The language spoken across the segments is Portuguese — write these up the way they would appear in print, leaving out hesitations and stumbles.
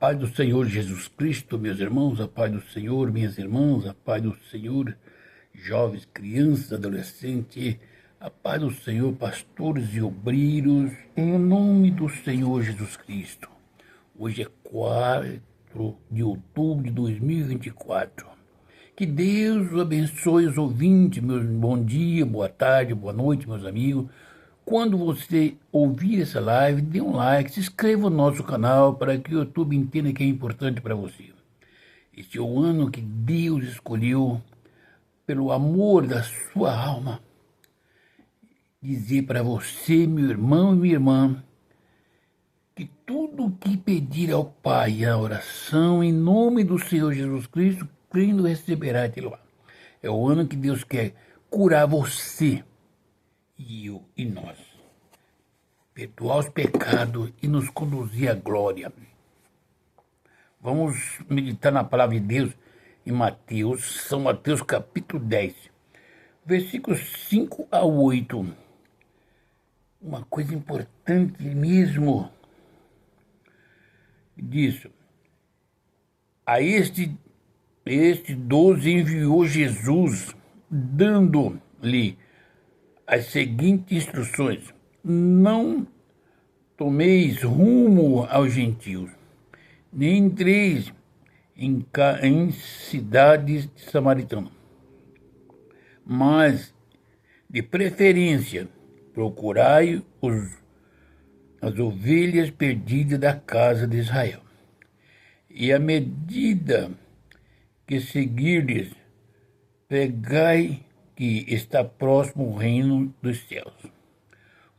paz do Senhor Jesus Cristo, meus irmãos, a paz do Senhor, minhas irmãs, a paz do Senhor, jovens, crianças, adolescentes, a paz do Senhor, pastores e obreiros, em nome do Senhor Jesus Cristo. Hoje é 4 de outubro de 2024. Que Deus abençoe os ouvintes, meus bom dia, boa tarde, boa noite, meus amigos. Quando você ouvir essa live, dê um like, se inscreva no nosso canal para que o YouTube entenda que é importante para você. Este é o ano que Deus escolheu, pelo amor da sua alma, dizer para você, meu irmão e minha irmã, que tudo o que pedir ao Pai, a oração, em nome do Senhor Jesus Cristo, crendo receberá de lá. É o ano que Deus quer curar você e eu e nós, perdoar os pecados e nos conduzir à glória. Vamos meditar na palavra de Deus em São Mateus capítulo 10, versículos 5 a 8. Uma coisa importante mesmo disso. A este 12 enviou Jesus, dando-lhe as seguintes instruções: não tomeis rumo aos gentios, nem entreis em cidades samaritanas, mas, de preferência, procurai as ovelhas perdidas da casa de Israel. E à medida que seguirdes, pregai que está próximo o reino dos céus.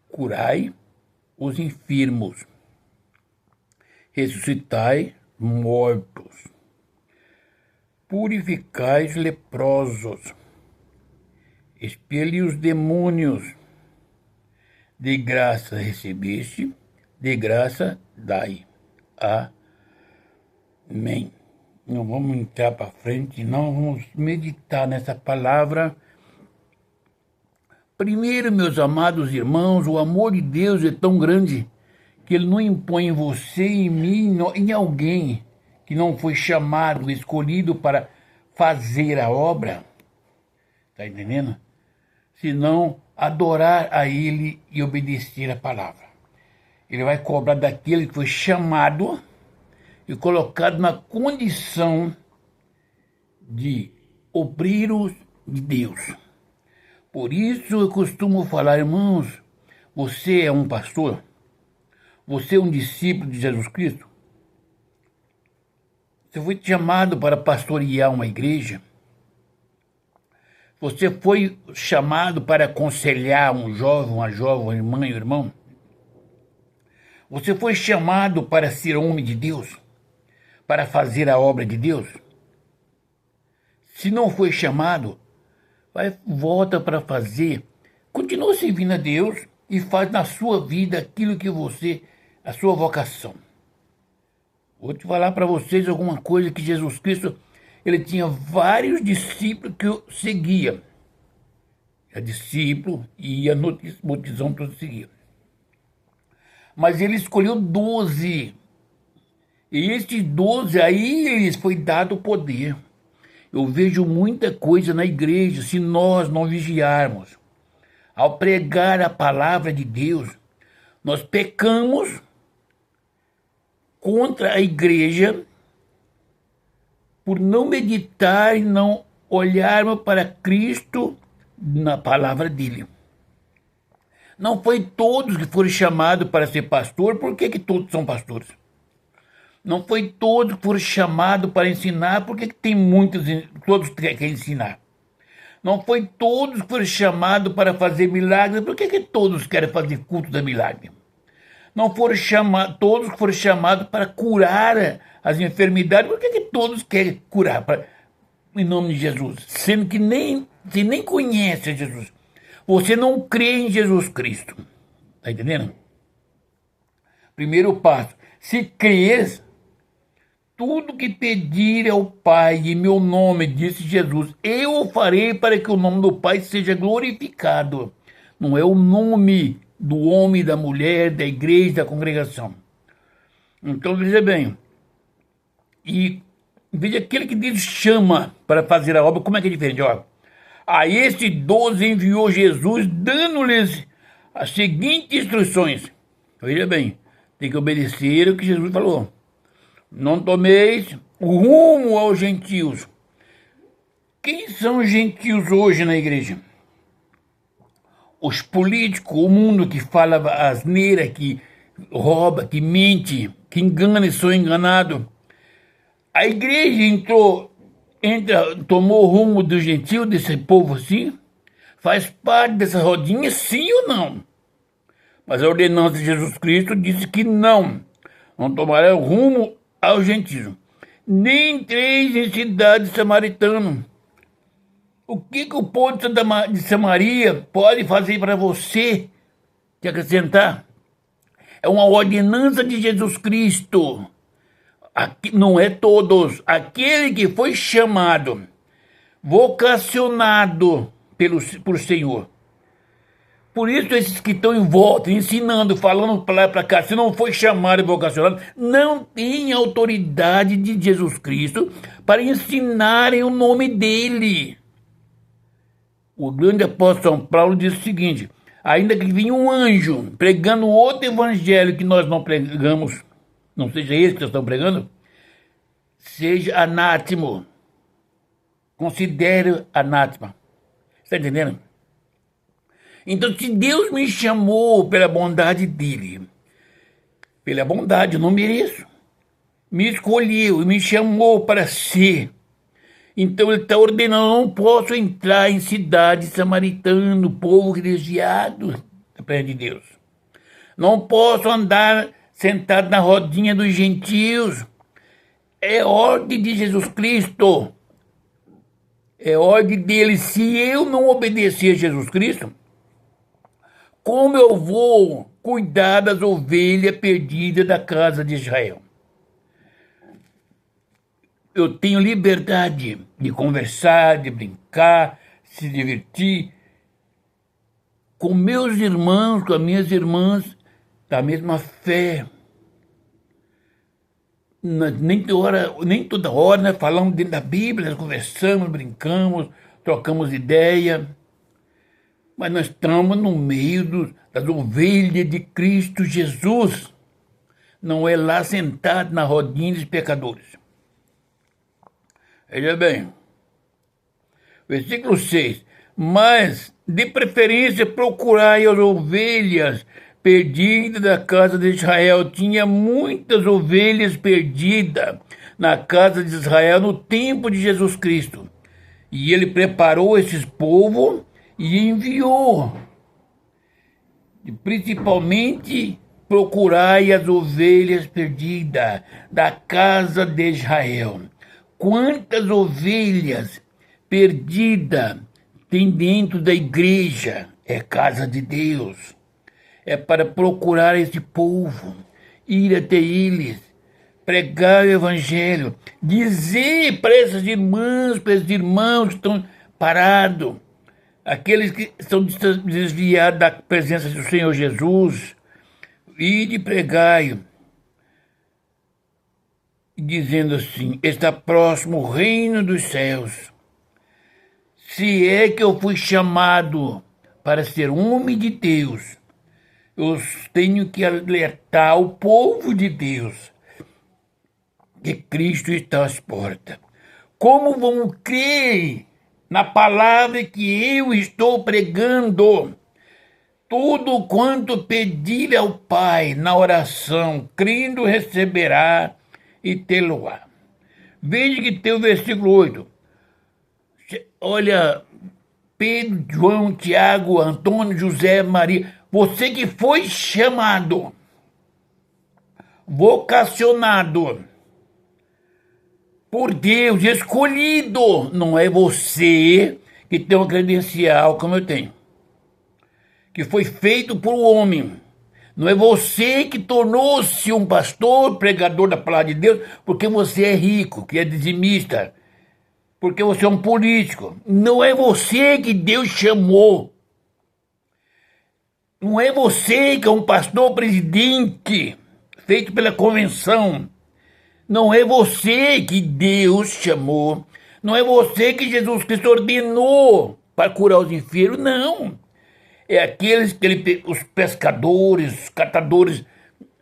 Curai os enfermos, ressuscitai mortos, purificai os leprosos, expeli os demônios. De graça recebeste, de graça dai. Amém. Não vamos entrar para frente, não vamos meditar nessa palavra. Primeiro, meus amados irmãos, o amor de Deus é tão grande que Ele não impõe em você, em mim, em alguém que não foi chamado, escolhido para fazer a obra. Está entendendo? Senão adorar a Ele e obedecer a palavra. Ele vai cobrar daquele que foi chamado e colocado na condição de obreiros de Deus. Por isso eu costumo falar, irmãos, você é um pastor? Você é um discípulo de Jesus Cristo? Você foi chamado para pastorear uma igreja? Você foi chamado para aconselhar um jovem, uma jovem, uma irmã e um irmão? Você foi chamado para ser homem de Deus? Para fazer a obra de Deus? Se não foi chamado, volta para fazer. Continua servindo a Deus e faz na sua vida aquilo que a sua vocação. Vou te falar para vocês alguma coisa que Jesus Cristo, ele tinha vários discípulos que o seguiam. Era discípulo e ia no multidão todos seguiam. Mas ele escolheu 12. E estes 12 aí lhes foi dado o poder. Eu vejo muita coisa na igreja, se nós não vigiarmos. Ao pregar a palavra de Deus, nós pecamos contra a igreja por não meditar e não olharmos para Cristo na palavra dele. Não foi todos que foram chamados para ser pastor, por que todos são pastores? Não foi todos que foram chamados para ensinar, por que tem muitos, todos querem ensinar? Não foi todos que foram chamados para fazer milagres, por que todos querem fazer culto da milagre? Não foram todos que foram chamados para curar as enfermidades, por que todos querem curar em nome de Jesus? Sendo que você nem conhece Jesus. Você não crê em Jesus Cristo. Está entendendo? Primeiro passo. Se crês, tudo que pedir ao Pai em meu nome, disse Jesus, eu o farei para que o nome do Pai seja glorificado. Não é o nome do homem, da mulher, da igreja, da congregação. Então, veja bem, E veja aquele que Deus chama para fazer a obra, como é que é diferente? Ó, a estes 12 enviou Jesus, dando-lhes as seguintes instruções. Veja bem, tem que obedecer o que Jesus falou. Não tomeis rumo aos gentios. Quem são os gentios hoje na igreja? Os políticos, o mundo que fala asneira, que rouba, que mente, que engana e sou enganado. A igreja tomou o rumo do gentio, desse povo assim? Faz parte dessa rodinha, sim ou não? Mas a ordenança de Jesus Cristo disse que não tomará rumo ao gentio. Nem entreis em cidade samaritana. O que o povo de Samaria pode fazer para você te acrescentar? É uma ordenança de Jesus Cristo. Aqui, não é todos. Aquele que foi chamado, vocacionado por Senhor. Por isso esses que estão em volta, ensinando, falando para lá e para cá, se não foi chamado e vocacionado, não tem autoridade de Jesus Cristo para ensinarem o nome dele. O grande apóstolo São Paulo diz o seguinte: ainda que vinha um anjo pregando outro evangelho que nós não pregamos, não seja esse que nós estamos pregando, seja anátimo. Considere anátema. Está entendendo? Então, se Deus me chamou pela bondade dele, pela bondade, eu não mereço, me escolheu e me chamou para ser. Então ele está ordenando, eu não posso entrar em cidade samaritana, povo religioso, perto de Deus. Não posso andar sentado na rodinha dos gentios. É ordem de Jesus Cristo. É ordem dele. Se eu não obedecer a Jesus Cristo, como eu vou cuidar das ovelhas perdidas da casa de Israel? Eu tenho liberdade de conversar, de brincar, se divertir com meus irmãos, com as minhas irmãs da mesma fé. Nem toda hora nós falamos dentro da Bíblia, nós conversamos, brincamos, trocamos ideia, mas nós estamos no meio das ovelhas de Cristo Jesus. Não é lá sentado na rodinha dos pecadores. Veja bem, versículo 6. Mas, de preferência, procurai as ovelhas perdidas da casa de Israel. Tinha muitas ovelhas perdidas na casa de Israel no tempo de Jesus Cristo. E ele preparou esses povos e enviou. E principalmente, procurai as ovelhas perdidas da casa de Israel. Quantas ovelhas perdidas tem dentro da igreja? É casa de Deus. É para procurar esse povo, ir até eles, pregar o evangelho, dizer para essas irmãs, para esses irmãos que estão parados, aqueles que estão desviados da presença do Senhor Jesus, ir de pregar, dizendo assim: está próximo o reino dos céus. Se é que eu fui chamado para ser homem de Deus, eu tenho que alertar o povo de Deus que Cristo está às portas. Como vão crer na palavra que eu estou pregando? Tudo quanto pedir ao Pai na oração, crendo receberá e tê-lo-á. Veja que tem o versículo 8. Olha, Pedro, João, Tiago, Antônio, José, Maria, você que foi chamado, vocacionado por Deus, escolhido, não é você que tem uma credencial como eu tenho, que foi feito por um homem. Não é você que tornou-se um pastor, pregador da palavra de Deus, porque você é rico, que é dizimista, porque você é um político. Não é você que Deus chamou. Não é você que é um pastor presidente, feito pela convenção. Não é você que Deus chamou, não é você que Jesus Cristo ordenou para curar os enfermos, não. É aqueles que os pescadores, os catadores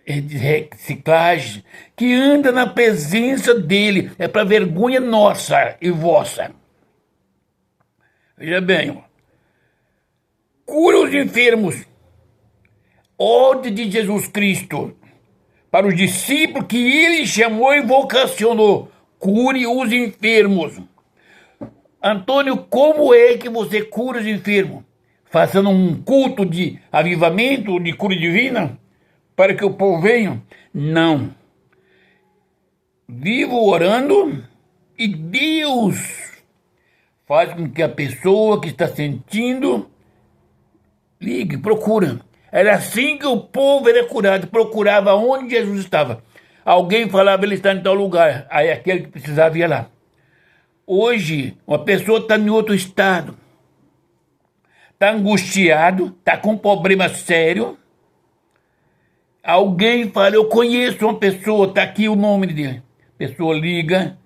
de reciclagem, que andam na presença dele, é para vergonha nossa e vossa. Veja bem, ó. Cura os enfermos, ordem de Jesus Cristo, para os discípulos que ele chamou e vocacionou, cure os enfermos. Antônio, como é que você cura os enfermos? Fazendo um culto de avivamento, de cura divina, para que o povo venha? Não. Vivo orando e Deus faz com que a pessoa que está sentindo ligue, procura. Era assim que o povo era curado, procurava onde Jesus estava. Alguém falava, ele está em tal lugar, aí aquele que precisava ia lá. Hoje, uma pessoa está em outro estado, está angustiado, está com um problema sério. Alguém fala, eu conheço uma pessoa, está aqui o nome dele. A pessoa liga.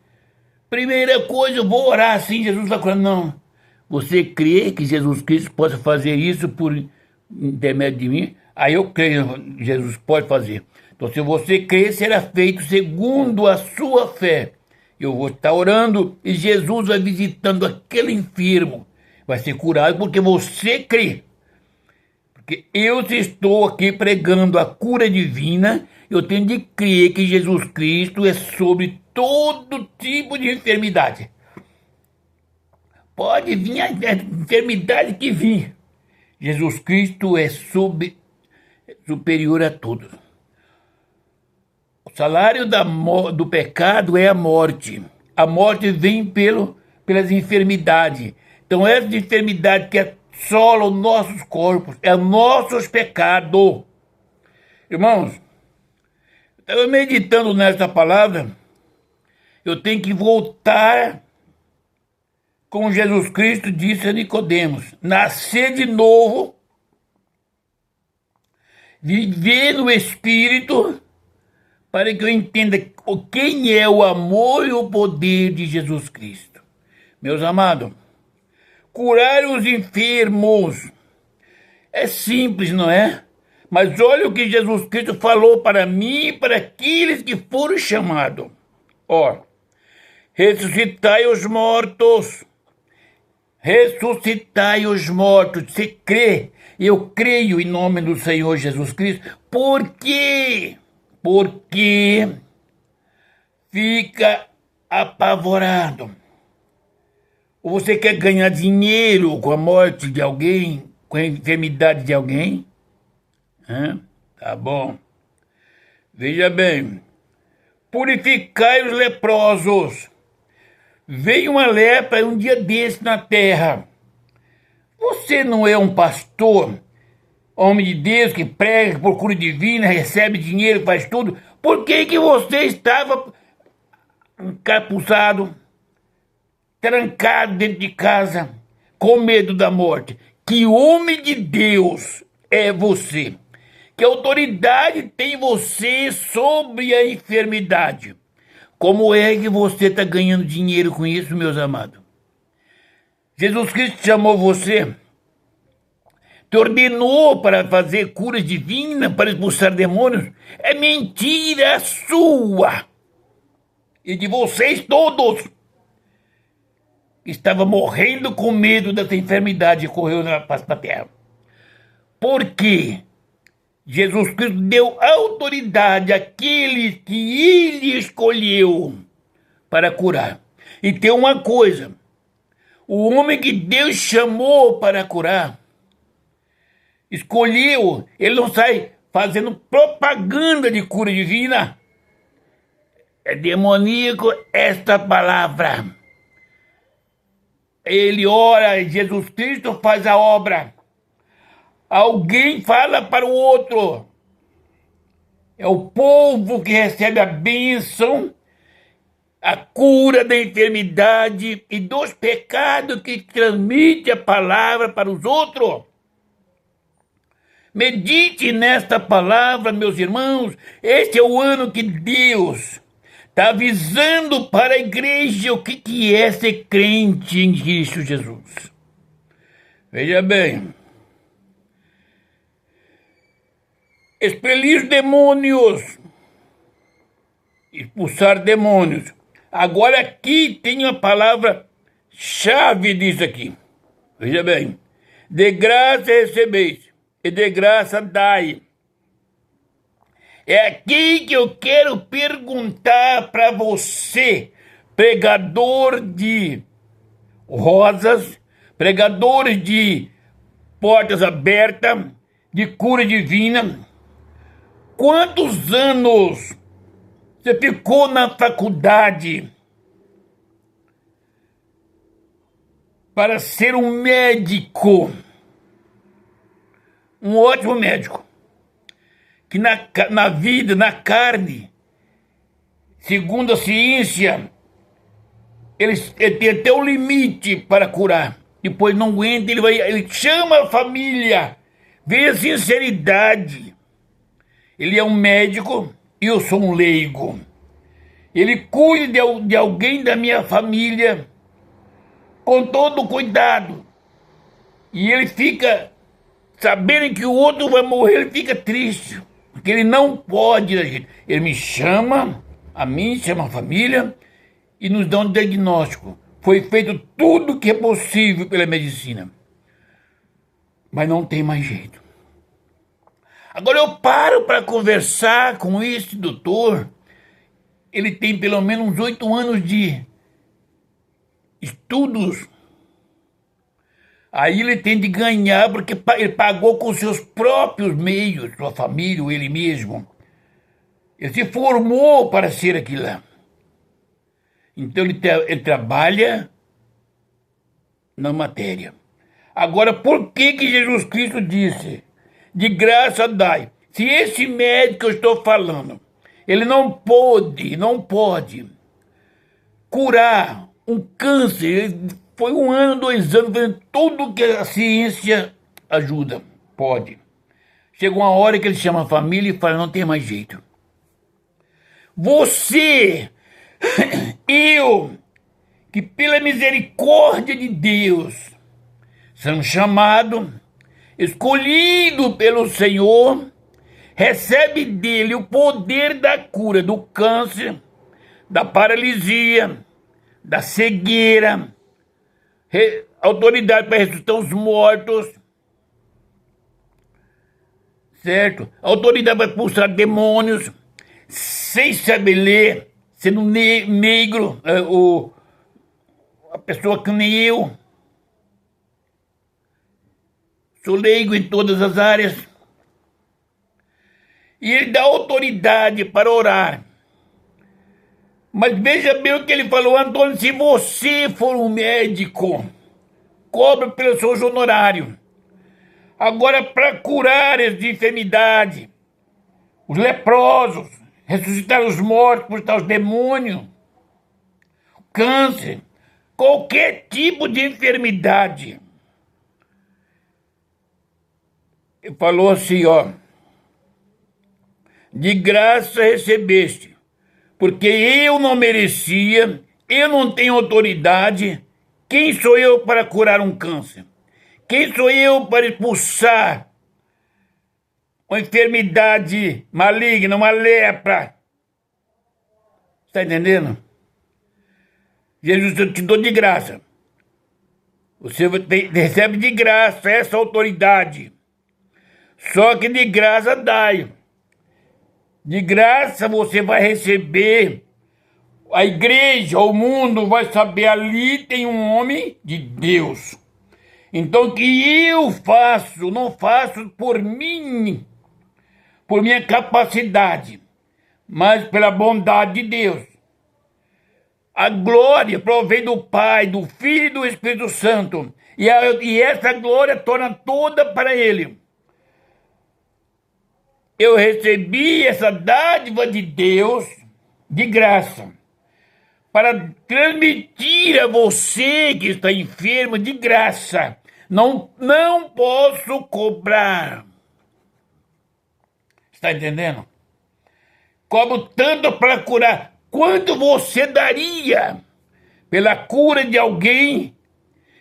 Primeira coisa, eu vou orar assim, Jesus vai curar. Não. Você crê que Jesus Cristo possa fazer isso por intermédio de mim? Aí eu creio, Jesus pode fazer. Então, se você crê, será feito segundo a sua fé. Eu vou estar orando e Jesus vai visitando aquele enfermo. Vai ser curado porque você crê. Porque eu estou aqui pregando a cura divina, eu tenho de crer que Jesus Cristo é sobre todo tipo de enfermidade. Pode vir a enfermidade que vir. Jesus Cristo é superior a tudo. O salário do pecado é a morte. A morte vem pelas enfermidades. Então, essa enfermidade que assola os nossos corpos é nossos pecados. Irmãos, eu estava meditando nessa palavra. Eu tenho que voltar, como Jesus Cristo disse a Nicodemos, nascer de novo, viver no Espírito, para que eu entenda quem é o amor e o poder de Jesus Cristo. Meus amados, curar os enfermos é simples, não é? Mas olha o que Jesus Cristo falou para mim e para aqueles que foram chamados. Ó, ressuscitai os mortos. Ressuscitai os mortos. Você crê? Eu creio em nome do Senhor Jesus Cristo. Por quê? Porque fica apavorado. Ou você quer ganhar dinheiro com a morte de alguém, com a enfermidade de alguém? Tá bom. Veja bem. Purificai os leprosos. Veio uma lepra um dia desse na terra. Você não é um pastor, homem de Deus, que prega, procura divina, recebe dinheiro, faz tudo? Por que você estava encapuzado, trancado dentro de casa, com medo da morte? Que homem de Deus é você? Que autoridade tem você sobre a enfermidade? Como é que você está ganhando dinheiro com isso, meus amados? Jesus Cristo chamou você, te ordenou para fazer curas divinas, para expulsar demônios. É mentira sua e de vocês todos que estavam morrendo com medo dessa enfermidade que correu na face da terra. Por quê? Jesus Cristo deu autoridade àqueles que ele escolheu para curar. E tem uma coisa, o homem que Deus chamou para curar, escolheu, ele não sai fazendo propaganda de cura divina. É demoníaco esta palavra. Ele ora, Jesus Cristo faz a obra. Alguém fala para o outro. É o povo que recebe a bênção, a cura da enfermidade e dos pecados que transmite a palavra para os outros. Medite nesta palavra, meus irmãos. Este é o ano que Deus está avisando para a igreja o que é ser crente em Cristo Jesus. Veja bem, expelir demônios, expulsar demônios. Agora aqui tem uma palavra-chave disso aqui. Veja bem, de graça recebeis, e de graça dai. É aqui que eu quero perguntar para você, pregador de rosas, pregadores de portas abertas, de cura divina. Quantos anos você ficou na faculdade para ser um médico? Um ótimo médico. Que na vida, na carne, segundo a ciência, ele tem até o limite para curar. Depois não aguenta, ele chama a família. Vê a sinceridade. Ele é um médico e eu sou um leigo. Ele cuida de alguém da minha família com todo cuidado. E ele fica, sabendo que o outro vai morrer, ele fica triste. Porque ele não pode, ele me chama, a mim, chama a família e nos dá um diagnóstico. Foi feito tudo que é possível pela medicina. Mas não tem mais jeito. Agora eu paro para conversar com esse doutor. Ele tem pelo menos uns 8 anos de estudos. Aí ele tem de ganhar porque ele pagou com seus próprios meios, sua família ou ele mesmo. Ele se formou para ser aquilo lá. Então ele trabalha na matéria. Agora, por que Jesus Cristo disse, de graça dai? Se esse médico que eu estou falando, ele não pode curar um câncer, foi 1 ano, 2 anos, fazendo tudo que a ciência ajuda, pode. Chega uma hora que ele chama a família e fala, não tem mais jeito. Você, eu, que pela misericórdia de Deus, somos chamados, escolhidos pelo Senhor, recebe dele o poder da cura do câncer, da paralisia, da cegueira, autoridade para ressuscitar os mortos, certo? Autoridade para expulsar demônios, sem saber ler, sendo negro, a pessoa que nem eu. Sou leigo em todas as áreas. E ele dá autoridade para orar. Mas veja bem o que ele falou, Antônio, se você for um médico, cobra pelo seu honorário. Agora, para curar as enfermidades, os leprosos, ressuscitar os mortos, expulsar os demônios, câncer, qualquer tipo de enfermidade. Ele falou assim, ó, de graça recebeste, porque eu não merecia, eu não tenho autoridade. Quem sou eu para curar um câncer? Quem sou eu para expulsar uma enfermidade maligna, uma lepra? Está entendendo? Jesus, eu te dou de graça. Você recebe de graça essa autoridade. Só que de graça dai. De graça você vai receber. A igreja, o mundo vai saber, ali tem um homem de Deus. Então o que eu faço, não faço por mim, por minha capacidade, mas pela bondade de Deus. A glória provém do Pai, do Filho e do Espírito Santo. E essa glória torna toda para Ele. Eu recebi essa dádiva de Deus de graça, para transmitir a você que está enfermo de graça. Não posso cobrar. Está entendendo? Cobro tanto para curar. Quanto você daria pela cura de alguém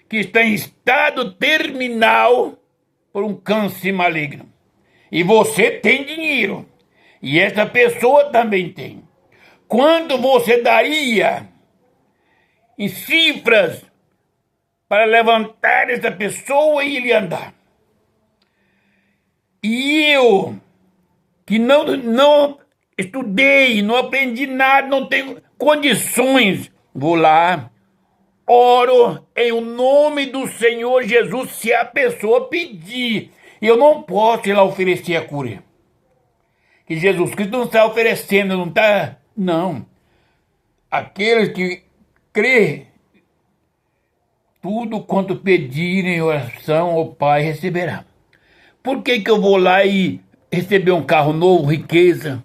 que está em estado terminal por um câncer maligno? E você tem dinheiro. E essa pessoa também tem. Quanto você daria em cifras para levantar essa pessoa e ele andar? E eu, que não estudei, não aprendi nada, não tenho condições, vou lá, oro em o nome do Senhor Jesus, se a pessoa pedir. Eu não posso ir lá oferecer a cura. Que Jesus Cristo não está oferecendo, não está... Não. Aqueles que crê, tudo quanto pedirem em oração ao Pai receberá. Por que eu vou lá e receber um carro novo, riqueza?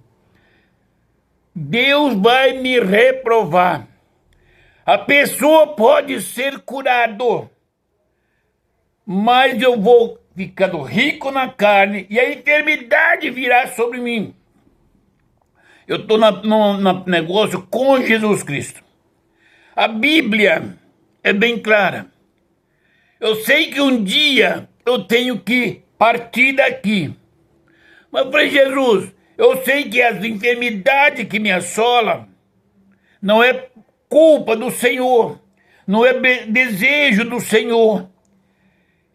Deus vai me reprovar. A pessoa pode ser curado, mas eu vou ficando rico na carne e a enfermidade virá sobre mim. Eu estou no negócio com Jesus Cristo. A Bíblia é bem clara. Eu sei que um dia eu tenho que partir daqui. Mas eu falei, Jesus, eu sei que as enfermidades que me assolam não é culpa do Senhor, não é desejo do Senhor,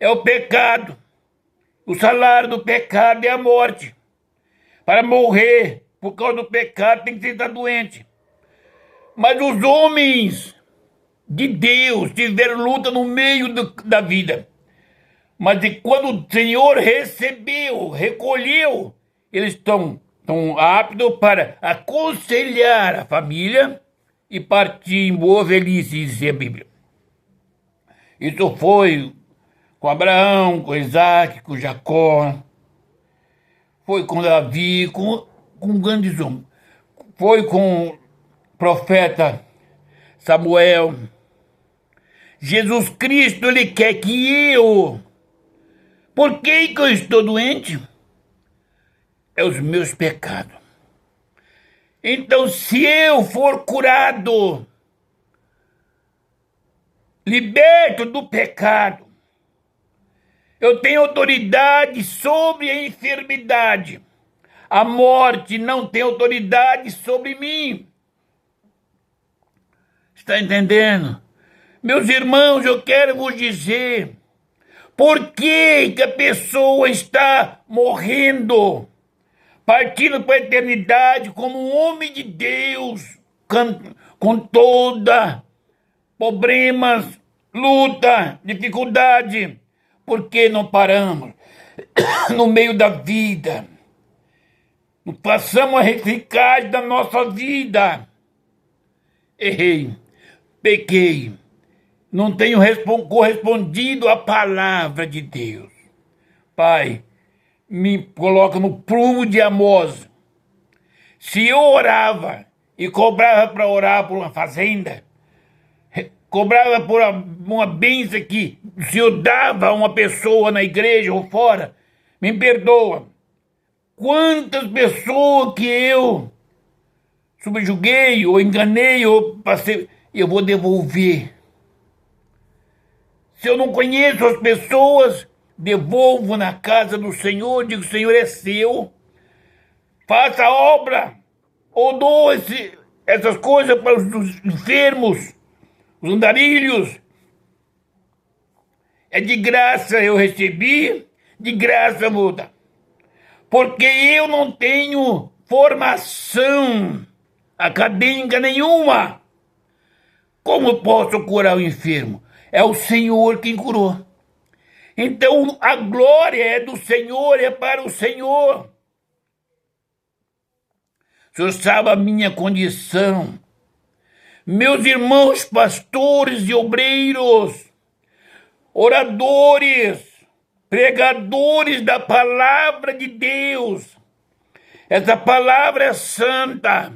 é o pecado. O salário do pecado é a morte. Para morrer por causa do pecado tem que estar doente. Mas os homens de Deus tiveram luta no meio da vida. Mas quando o Senhor recebeu, recolheu, eles estão aptos para aconselhar a família e partir em boa velhice, diz a Bíblia. Isso foi com Abraão, com Isaac, com Jacó, foi com Davi, com grandes homens, foi com o profeta Samuel. Jesus Cristo, ele quer que eu... Por que eu estou doente? É os meus pecados. Então, se eu for curado, liberto do pecado, eu tenho autoridade sobre a enfermidade. A morte não tem autoridade sobre mim. Está entendendo? Meus irmãos, eu quero vos dizer, por que a pessoa está morrendo, partindo para a eternidade como um homem de Deus, com toda problemas, luta, dificuldade? Por que não paramos no meio da vida? Não passamos a reciclagem da nossa vida. Errei, pequei, não tenho correspondido à palavra de Deus. Pai, me coloca no prumo de Amós. Se eu orava e cobrava para orar por uma fazenda, cobrava por uma bênção que o Senhor dava a uma pessoa na igreja ou fora, me perdoa. Quantas pessoas que eu subjuguei, ou enganei, ou passei, eu vou devolver. Se eu não conheço as pessoas, devolvo na casa do Senhor, digo, o Senhor é seu, faça a obra, ou dou essas coisas para os enfermos, os andarilhos. É de graça eu recebi, de graça vou dar. Porque eu não tenho formação acadêmica nenhuma. Como posso curar o enfermo? É o Senhor quem curou. Então a glória é do Senhor, é para o Senhor. O Senhor sabe a minha condição. Meus irmãos pastores e obreiros, oradores, pregadores da palavra de Deus. Essa palavra é santa.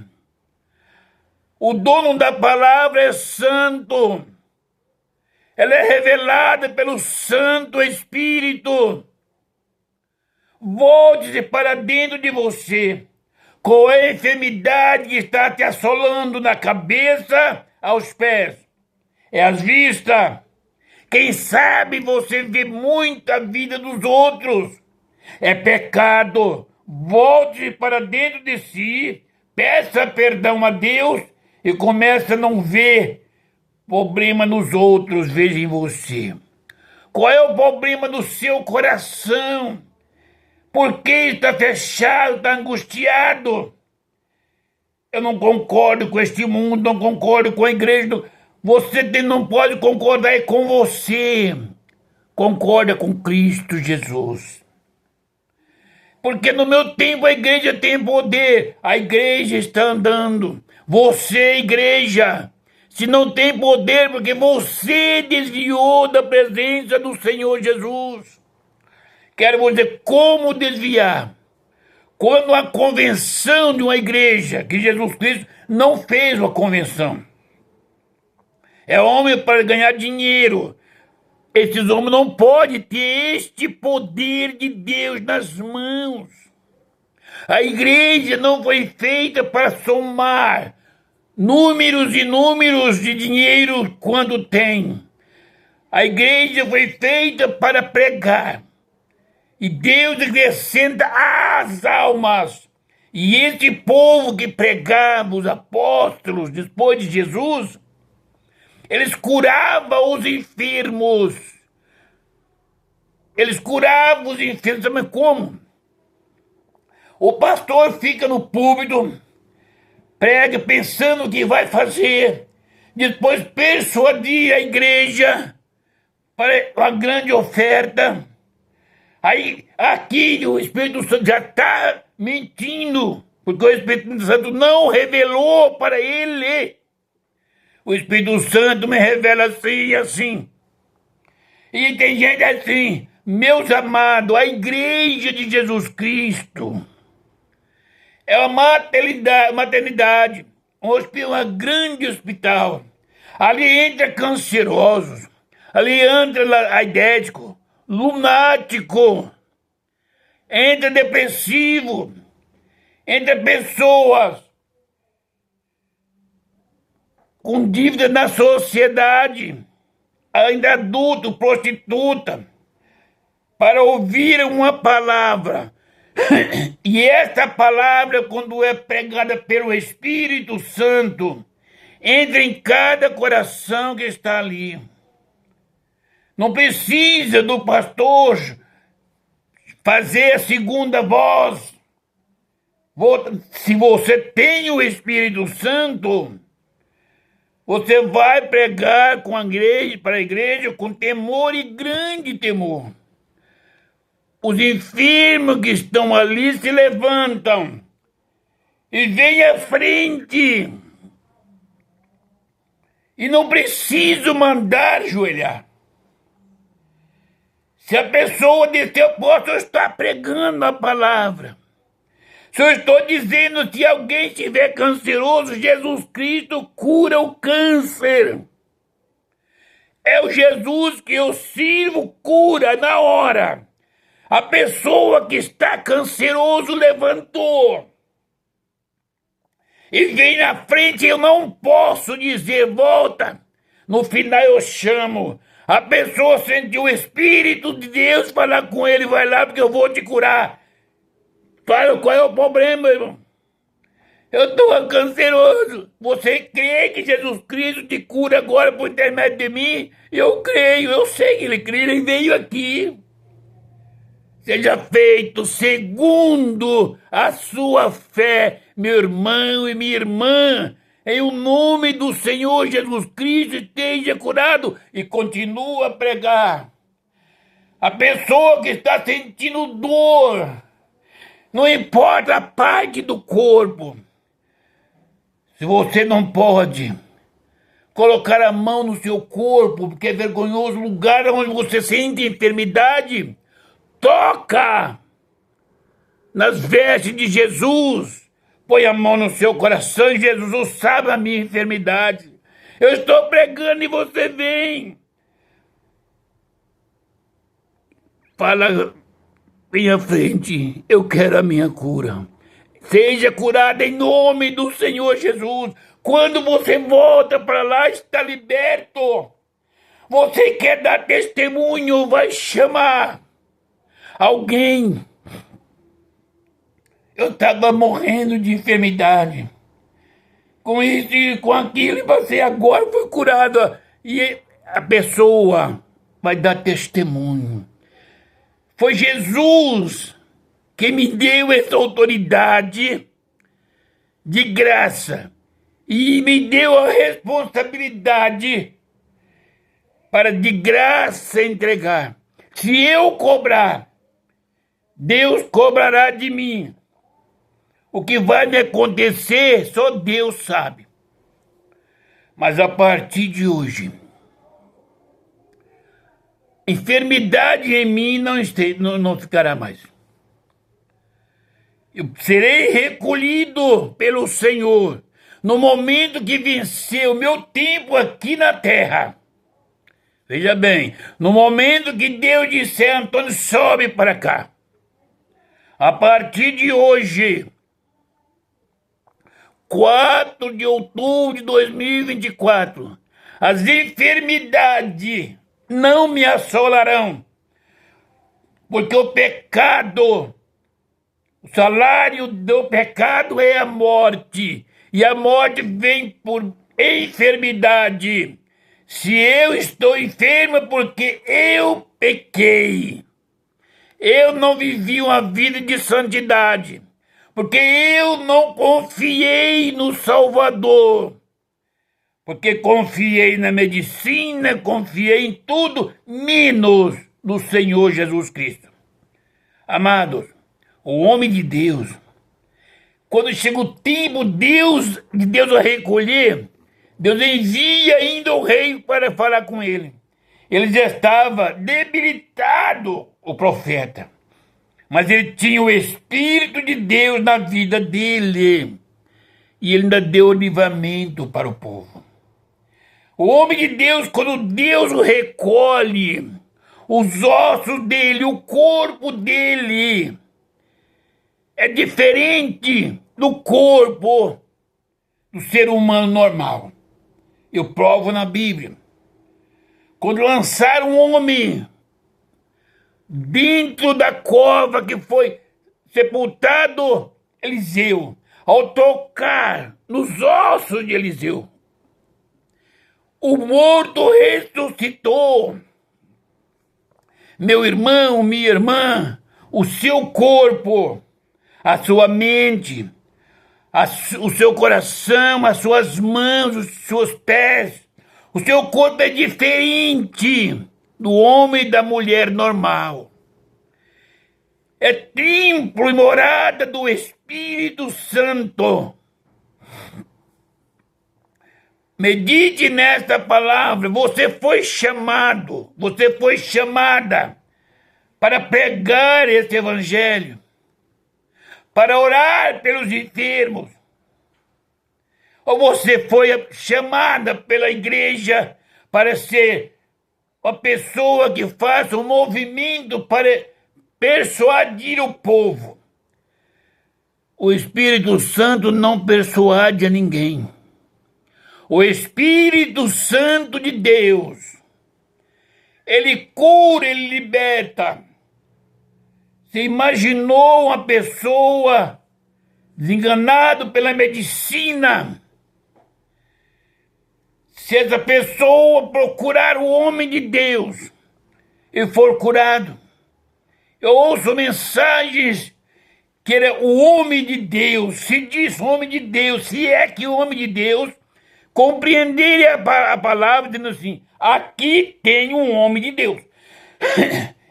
O dono da palavra é santo. Ela é revelada pelo Santo Espírito. Volte-se para dentro de você. Qual é a enfermidade que está te assolando na cabeça aos pés? É as vistas. Quem sabe você vê muita vida dos outros. É pecado. Volte para dentro de si, peça perdão a Deus e comece a não ver problema nos outros, veja em você. Qual é o problema do seu coração? Por que está fechado, está angustiado? Eu não concordo com este mundo, não concordo com a igreja. Você não pode concordar com você. Concorda com Cristo Jesus. Porque no meu tempo a igreja tem poder. A igreja está andando. Você, igreja, se não tem poder, porque você desviou da presença do Senhor Jesus. Quero vos dizer como desviar. Quando a convenção de uma igreja, que Jesus Cristo não fez uma convenção. É homem para ganhar dinheiro. Esses homens não podem ter este poder de Deus nas mãos. A igreja não foi feita para somar números e números de dinheiro quando tem. A igreja foi feita para pregar. E Deus acrescenta as almas. E esse povo que pregava, os apóstolos, depois de Jesus, eles curavam os enfermos. Eles curavam os enfermos, sabe como? O pastor fica no púlpito, prega pensando o que vai fazer, depois persuadir a igreja para uma grande oferta. Aí, aqui o Espírito Santo já está mentindo, porque o Espírito Santo não revelou para ele. O Espírito Santo me revela assim e assim. E tem gente assim, meus amados, a igreja de Jesus Cristo é uma maternidade, um grande hospital. Ali entra cancerosos, ali entra aidético, lunático, entra depressivo, entra pessoas com dívida na sociedade, ainda adulto, prostituta, para ouvir uma palavra. E esta palavra, quando é pregada pelo Espírito Santo, entra em cada coração que está ali. Não precisa do pastor fazer a segunda voz. Se você tem o Espírito Santo, você vai pregar para a igreja com temor e grande temor. Os enfermos que estão ali se levantam e vêm à frente. E não preciso mandar ajoelhar. Se a pessoa disser, eu posso estar pregando a palavra. Se eu estou dizendo, se alguém estiver canceroso, Jesus Cristo cura o câncer. É o Jesus que eu sirvo, cura na hora. A pessoa que está canceroso levantou. E vem na frente, eu não posso dizer, volta. No final eu chamo. A pessoa sentiu o Espírito de Deus falar com ele, vai lá porque eu vou te curar. Fala, qual é o problema, irmão? Eu estou canceroso. Você crê que Jesus Cristo te cura agora por intermédio de mim? Eu creio, eu sei que ele crê, ele veio aqui. Seja feito segundo a sua fé, meu irmão e minha irmã. Em o nome do Senhor Jesus Cristo, esteja curado e continua a pregar. A pessoa que está sentindo dor, não importa a parte do corpo, se você não pode colocar a mão no seu corpo, porque é vergonhoso o lugar onde você sente enfermidade, toca nas vestes de Jesus. Põe a mão no seu coração e Jesus sabe a minha enfermidade. Eu estou pregando e você vem. Fala, vem à frente, eu quero a minha cura. Seja curada em nome do Senhor Jesus. Quando você volta para lá, está liberto. Você quer dar testemunho, vai chamar alguém. Eu estava morrendo de enfermidade. Com isso e com aquilo, e você agora foi curado. E a pessoa vai dar testemunho. Foi Jesus que me deu essa autoridade de graça e me deu a responsabilidade para de graça entregar. Se eu cobrar, Deus cobrará de mim. O que vai me acontecer, só Deus sabe. Mas a partir de hoje, enfermidade em mim não ficará mais. Eu serei recolhido pelo Senhor no momento que vencer o meu tempo aqui na terra. Veja bem, no momento que Deus disser, Antônio, sobe para cá. A partir de hoje, 4 de outubro de 2024, as enfermidades não me assolarão, porque o pecado, o salário do pecado é a morte, e a morte vem por enfermidade. Se eu estou enfermo, porque eu pequei, eu não vivi uma vida de santidade, porque eu não confiei no Salvador, porque confiei na medicina, confiei em tudo, menos no Senhor Jesus Cristo. Amados, o homem de Deus, quando chega o tempo de Deus a recolher, Deus envia ainda o rei para falar com ele. Ele já estava debilitado, o profeta, mas ele tinha o Espírito de Deus na vida dele, e ele ainda deu livramento para o povo. O homem de Deus, quando Deus o recolhe, os ossos dele, o corpo dele, é diferente do corpo do ser humano normal. Eu provo na Bíblia. Quando lançaram um homem dentro da cova que foi sepultado, Eliseu, ao tocar nos ossos de Eliseu, o morto ressuscitou. Meu irmão, minha irmã, o seu corpo, a sua mente, o seu coração, as suas mãos, os seus pés, o seu corpo é diferente do homem e da mulher normal. É templo e morada do Espírito Santo. Medite nesta palavra. Você foi chamado, você foi chamada para pregar esse evangelho, para orar pelos enfermos. Ou você foi chamada pela igreja para ser uma pessoa que faça um movimento para persuadir o povo. O Espírito Santo não persuade a ninguém. O Espírito Santo de Deus, ele cura, ele liberta. Você imaginou uma pessoa desenganada pela medicina? Se essa pessoa procurar o homem de Deus e for curado, eu ouço mensagens que ele é o homem de Deus, se diz homem de Deus, se é que o homem de Deus compreender a palavra dizendo assim, aqui tem um homem de Deus.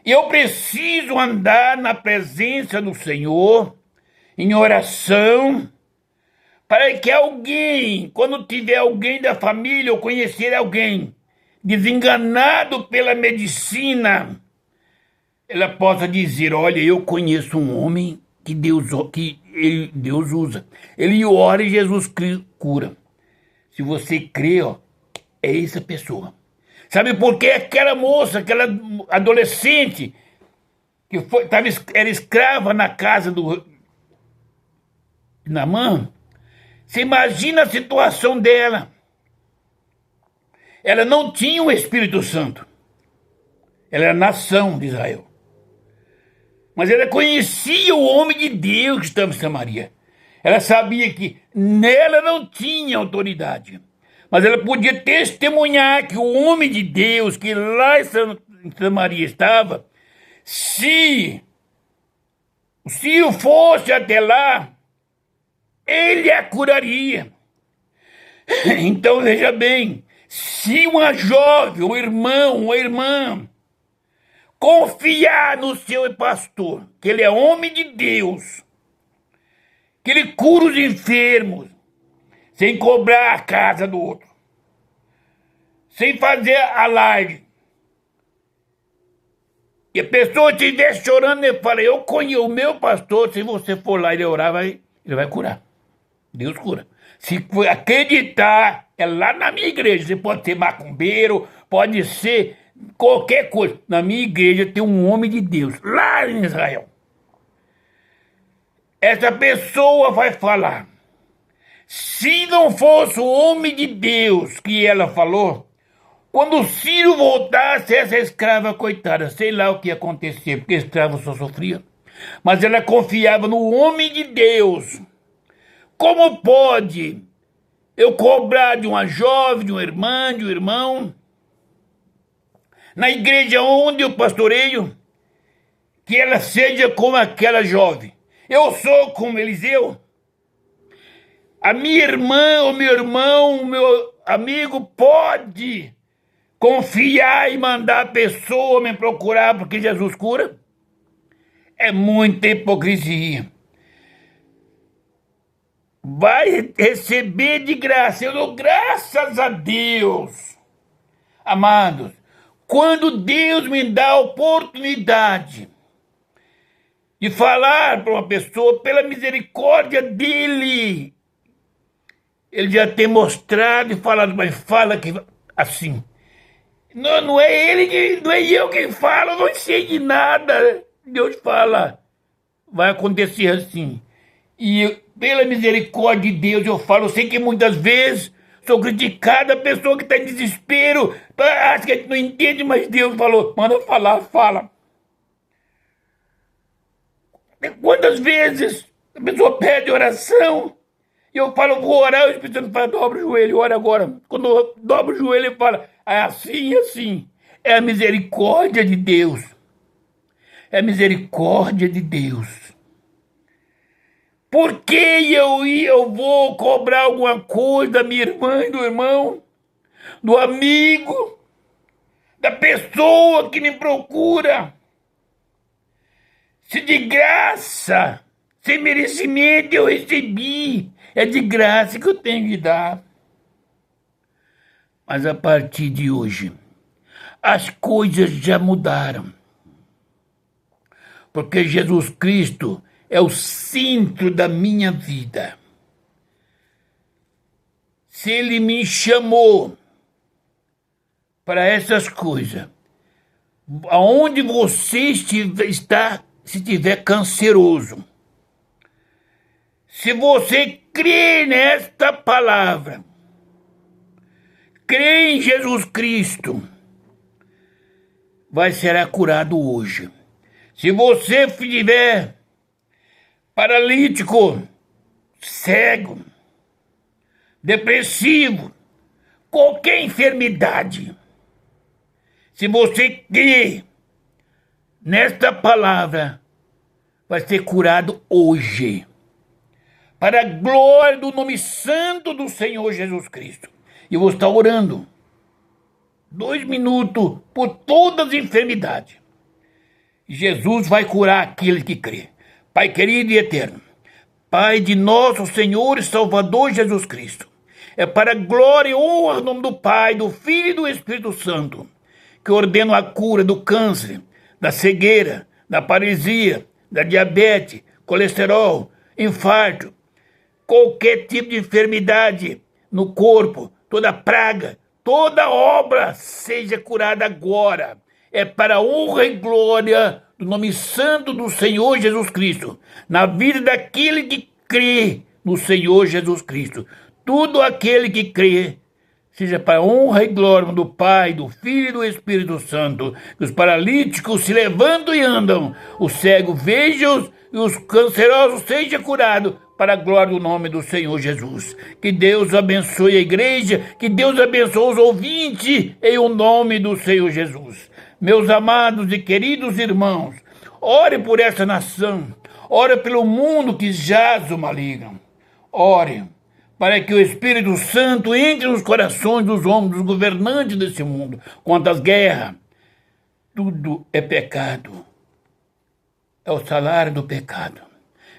Eu preciso andar na presença do Senhor, em oração, para que alguém, quando tiver alguém da família ou conhecer alguém desenganado pela medicina, ela possa dizer, olha, eu conheço um homem que Deus usa. Ele ora e Jesus cura. Se você crê, ó, é essa pessoa. Sabe por que aquela moça, aquela adolescente, que era escrava na casa Naamã, você imagina a situação dela. Ela não tinha o Espírito Santo. Ela era nação de Israel. Mas ela conhecia o homem de Deus que estava em Samaria. Ela sabia que nela não tinha autoridade. Mas ela podia testemunhar que o homem de Deus que lá em Samaria estava, se o Ciro fosse até lá, ele a curaria. Então veja bem, se uma jovem, um irmão, uma irmã, confiar no seu pastor, que ele é homem de Deus, que ele cura os enfermos, sem cobrar a casa do outro, sem fazer alarde. E a pessoa estiver chorando, ele fala, eu conheço o meu pastor, se você for lá e ele orar, ele vai curar. Deus cura. Se acreditar, é lá na minha igreja, você pode ser macumbeiro, pode ser qualquer coisa. Na minha igreja tem um homem de Deus, lá em Israel. Essa pessoa vai falar, se não fosse o homem de Deus que ela falou, quando o Ciro voltasse, essa escrava, coitada, sei lá o que ia acontecer, porque escravo só sofria. Mas ela confiava no homem de Deus. Como pode eu cobrar de uma jovem, de uma irmã, de um irmão, na igreja onde eu pastoreio, que ela seja como aquela jovem? Eu sou como Eliseu. A minha irmã, o meu irmão, o meu amigo pode confiar e mandar a pessoa me procurar porque Jesus cura? É muita hipocrisia. Vai receber de graça. Eu dou graças a Deus. Amados, quando Deus me dá a oportunidade de falar para uma pessoa, pela misericórdia dele, ele já tem mostrado e falado, mas fala que assim. Não é ele, não é eu quem fala, eu não sei de nada. Deus fala, vai acontecer assim. E pela misericórdia de Deus eu falo, eu sei que muitas vezes sou criticado, a pessoa que está em desespero, acha que a gente não entende, mas Deus falou, manda falar, fala. Quantas vezes a pessoa pede oração, e eu falo, vou orar, o Espírito Santo fala, dobra o joelho, ora agora. Quando eu dobro o joelho, ele fala, é assim, assim. É a misericórdia de Deus. É a misericórdia de Deus. Por que eu vou cobrar alguma coisa da minha irmã e do irmão, do amigo, da pessoa que me procura? Se de graça, sem merecimento eu recebi, é de graça que eu tenho que dar. Mas a partir de hoje, as coisas já mudaram. Porque Jesus Cristo é o centro da minha vida. Se Ele me chamou para essas coisas, aonde você está, se estiver canceroso, se você crê nesta palavra, crê em Jesus Cristo, vai ser curado hoje. Se você estiver paralítico, cego, depressivo, qualquer enfermidade, se você crê nesta palavra, vai ser curado hoje. Para a glória do nome santo do Senhor Jesus Cristo. E eu vou estar orando 2 minutos por todas as enfermidades. Jesus vai curar aqueles que crê. Pai querido e eterno, Pai de nosso Senhor e Salvador Jesus Cristo, é para a glória e honra do nome do Pai, do Filho e do Espírito Santo, que ordeno a cura do câncer, da cegueira, da paralisia, da diabetes, colesterol, infarto, qualquer tipo de enfermidade no corpo, toda praga, toda obra seja curada agora. É para a honra e glória do nome santo do Senhor Jesus Cristo, na vida daquele que crê no Senhor Jesus Cristo. Tudo aquele que crê, seja para a honra e glória do Pai, do Filho e do Espírito Santo, que os paralíticos se levantam e andam, os cegos vejam e os cancerosos sejam curados, para a glória do nome do Senhor Jesus. Que Deus abençoe a igreja, que Deus abençoe os ouvintes, em o nome do Senhor Jesus. Meus amados e queridos irmãos, ore por essa nação, ore pelo mundo que jaz o maligno. Ore para que o Espírito Santo entre nos corações dos homens, dos governantes desse mundo, contra as guerras. Tudo é pecado. É o salário do pecado.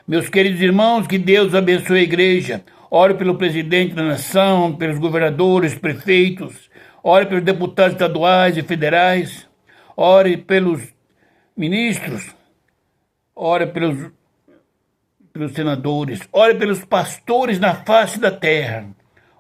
Meus queridos irmãos, que Deus abençoe a igreja. Ore pelo presidente da nação, pelos governadores, prefeitos. Ore pelos deputados estaduais e federais. Ore pelos ministros. Ore pelos senadores. Ore pelos pastores na face da terra.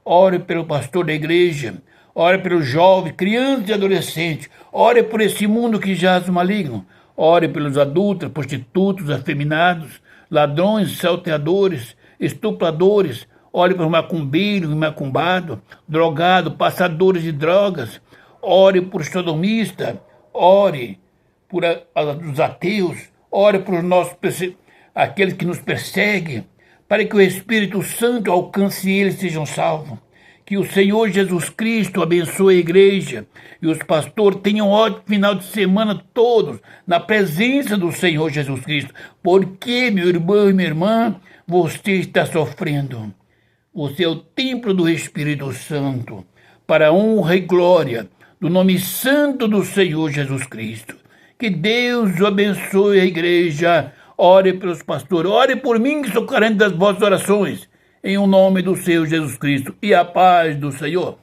Ore pelo pastor da igreja. Ore pelos jovens, crianças e adolescentes. Ore por esse mundo que jaz o maligno. Ore pelos adultos, prostitutos, afeminados, ladrões, salteadores, estupradores. Ore pelos macumbeiros, macumbados, drogados, passadores de drogas. Ore por sodomistas. Ore por os ateus. Ore por aqueles que nos perseguem, para que o Espírito Santo alcance eles e sejam salvos. Que o Senhor Jesus Cristo abençoe a igreja e os pastores tenham um ótimo final de semana todos na presença do Senhor Jesus Cristo. Porque, meu irmão e minha irmã, você está sofrendo. Você é o templo do Espírito Santo, para a honra e glória do nome santo do Senhor Jesus Cristo. Que Deus abençoe a igreja. Ore pelos pastores, ore por mim que sou carente das vossas orações, em o nome do Senhor Jesus Cristo, e a paz do Senhor.